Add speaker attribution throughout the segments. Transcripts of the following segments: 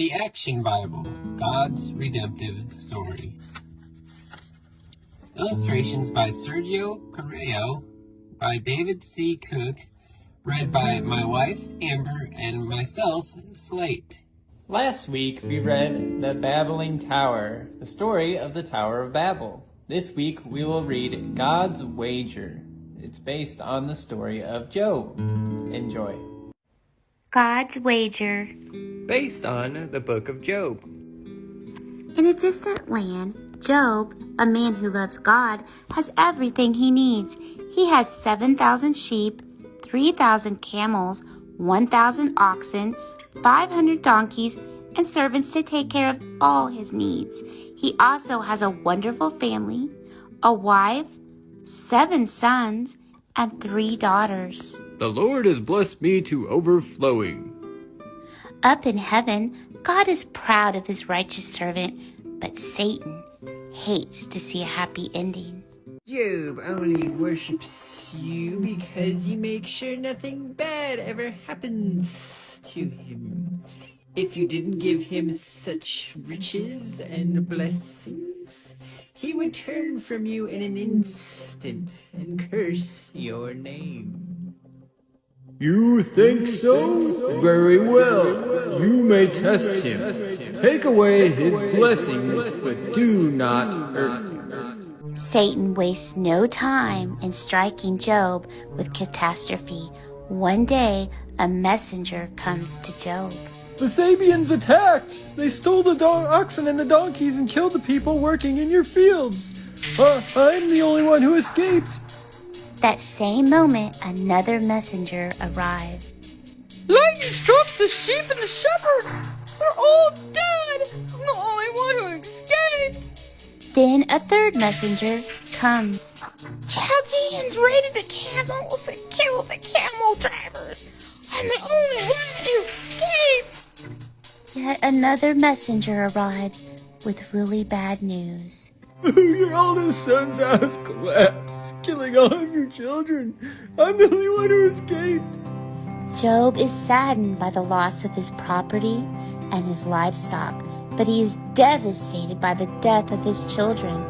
Speaker 1: The Action Bible, God's Redemptive Story. Illustrations by Sergio Correo, by David C. Cook, read by my wife, Amber, and myself, Slate.
Speaker 2: Last week we read The Babbling Tower, the story of the Tower of Babel. This week we will read God's Wager. It's based on the story of Job. Enjoy.
Speaker 3: God's Wager.
Speaker 2: Based on the book of Job.
Speaker 3: In a distant land, Job, a man who loves God, has everything he needs. He has 7,000 sheep, 3,000 camels, 1,000 oxen, 500 donkeys, and servants to take care of all his needs. He also has a wonderful family, a wife, 7 sons, and 3 daughters.
Speaker 4: The Lord has blessed me to overflowing.
Speaker 3: Up in heaven, God is proud of his righteous servant, but Satan hates to see a happy ending.
Speaker 5: Job only worships you because you make sure nothing bad ever happens to him. If you didn't give him such riches and blessings, he would turn from you in an instant and curse your name.
Speaker 4: You think so? Very well. You may test him. Take away his blessings, but do not hurt him.
Speaker 3: Satan wastes no time in striking Job with catastrophe. One day, a messenger comes to Job.
Speaker 4: The Sabians attacked! They stole the oxen and the donkeys and killed the people working in your fields. I'm the only one who escaped.
Speaker 3: That same moment, another messenger arrived.
Speaker 6: Lightning struck the sheep and the shepherds. They're all dead. I'm the only one who escaped.
Speaker 3: Then a third messenger comes.
Speaker 6: Chaldeans raided the camels and killed the camel drivers. I'm the only one who escaped.
Speaker 3: Yet another messenger arrives with really bad news.
Speaker 4: Your oldest son's house collapsed, killing all of your children. I'm the only one who escaped.
Speaker 3: Job is saddened by the loss of his property and his livestock, but he is devastated by the death of his children.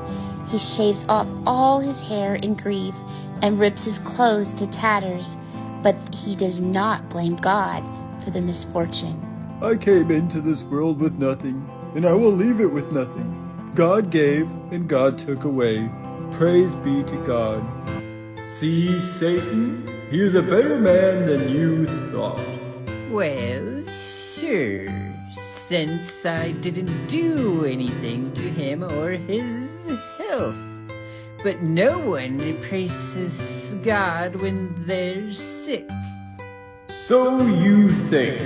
Speaker 3: He shaves off all his hair in grief and rips his clothes to tatters, but he does not blame God for the misfortune.
Speaker 4: I came into this world with nothing, and I will leave it with nothing. God gave, and God took away. Praise be to God. See, Satan, he is a better man than you thought.
Speaker 5: Well, sure, since I didn't do anything to him or his health. But no one praises God when they're sick.
Speaker 4: So you think.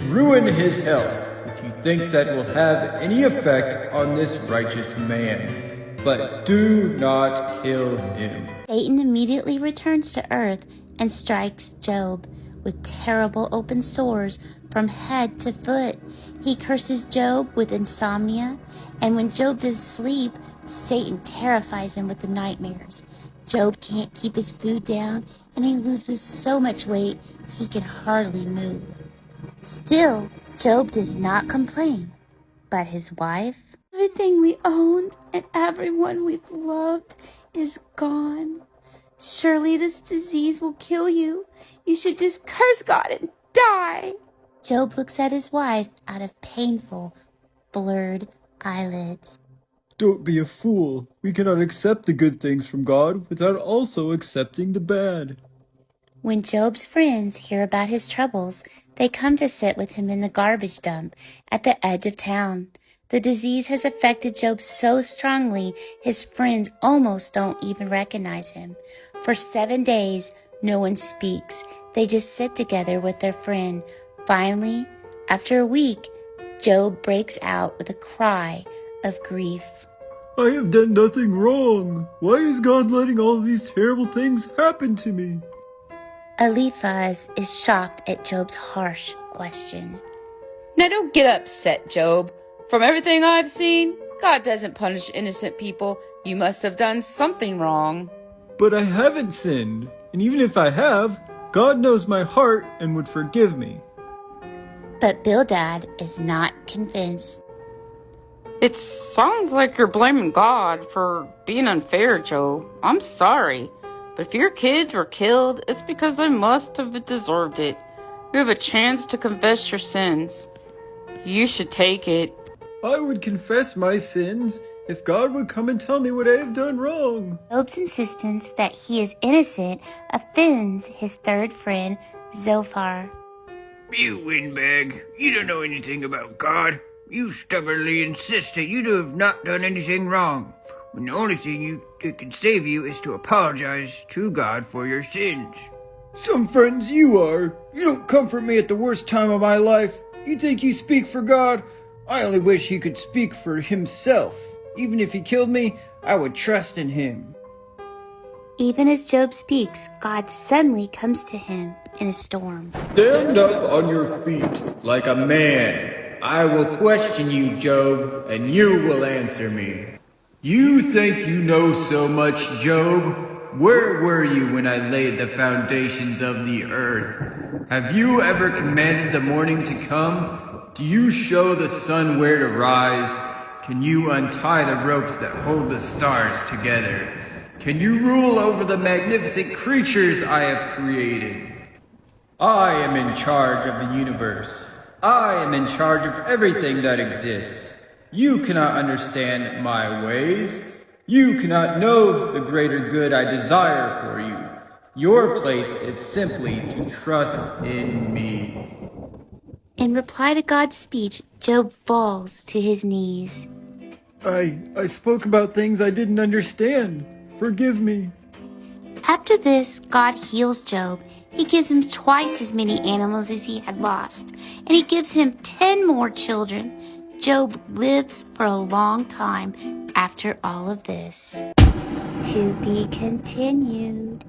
Speaker 4: Ruin his health, if you think that will have any effect on this righteous man. But do not kill him.
Speaker 3: Satan immediately returns to earth and strikes Job with terrible open sores from head to foot. He curses Job with insomnia, and when Job does sleep, Satan terrifies him with the nightmares. Job can't keep his food down, and he loses so much weight he can hardly move. Still, Job does not complain, but his wife, everything we owned and everyone we've loved is gone. Surely this disease will kill you. You should just curse God and die. Job looks at his wife out of painful, blurred eyelids.
Speaker 4: Don't be a fool. We cannot accept the good things from God without also accepting the bad.
Speaker 3: When Job's friends hear about his troubles, they come to sit with him in the garbage dump at the edge of town. The disease has affected Job so strongly, his friends almost don't even recognize him. For 7 days, no one speaks. They just sit together with their friend. Finally, after a week, Job breaks out with a cry of grief.
Speaker 4: I have done nothing wrong. Why is God letting all of these terrible things happen to me?
Speaker 3: Eliphaz is shocked at Job's harsh question.
Speaker 6: Now don't get upset, Job. From everything I've seen, God doesn't punish innocent people. You must have done something wrong.
Speaker 4: But I haven't sinned, and even if I have, God knows my heart and would forgive me.
Speaker 3: But Bildad is not convinced.
Speaker 6: It sounds like you're blaming God for being unfair, Job. I'm sorry, but if your kids were killed, it's because they must have deserved it. You have a chance to confess your sins. You should take it.
Speaker 4: I would confess my sins if God would come and tell me what I have done wrong.
Speaker 3: Job's insistence that he is innocent offends his third friend, Zophar.
Speaker 5: You windbag. You don't know anything about God. You stubbornly insist that you have not done anything wrong, when the only thing that can save you is to apologize to God for your sins.
Speaker 4: Some friends you are. You don't comfort me at the worst time of my life. You think you speak for God? I only wish he could speak for himself. Even if he killed me, I would trust in him.
Speaker 3: Even as Job speaks, God suddenly comes to him in a storm.
Speaker 4: Stand up on your feet like a man. I will question you, Job, and you will answer me. You think you know so much, Job? Where were you when I laid the foundations of the earth? Have you ever commanded the morning to come? Do you show the sun where to rise? Can you untie the ropes that hold the stars together? Can you rule over the magnificent creatures I have created? I am in charge of the universe. I am in charge of everything that exists. You cannot understand my ways. You cannot know the greater good I desire for you. Your place is simply to trust in me.
Speaker 3: In reply to God's speech, Job falls to his knees.
Speaker 4: I spoke about things I didn't understand. Forgive me.
Speaker 3: After this, God heals Job. He gives him twice as many animals as he had lost, and he gives him 10 more children. Job lives for a long time after all of this. To be continued.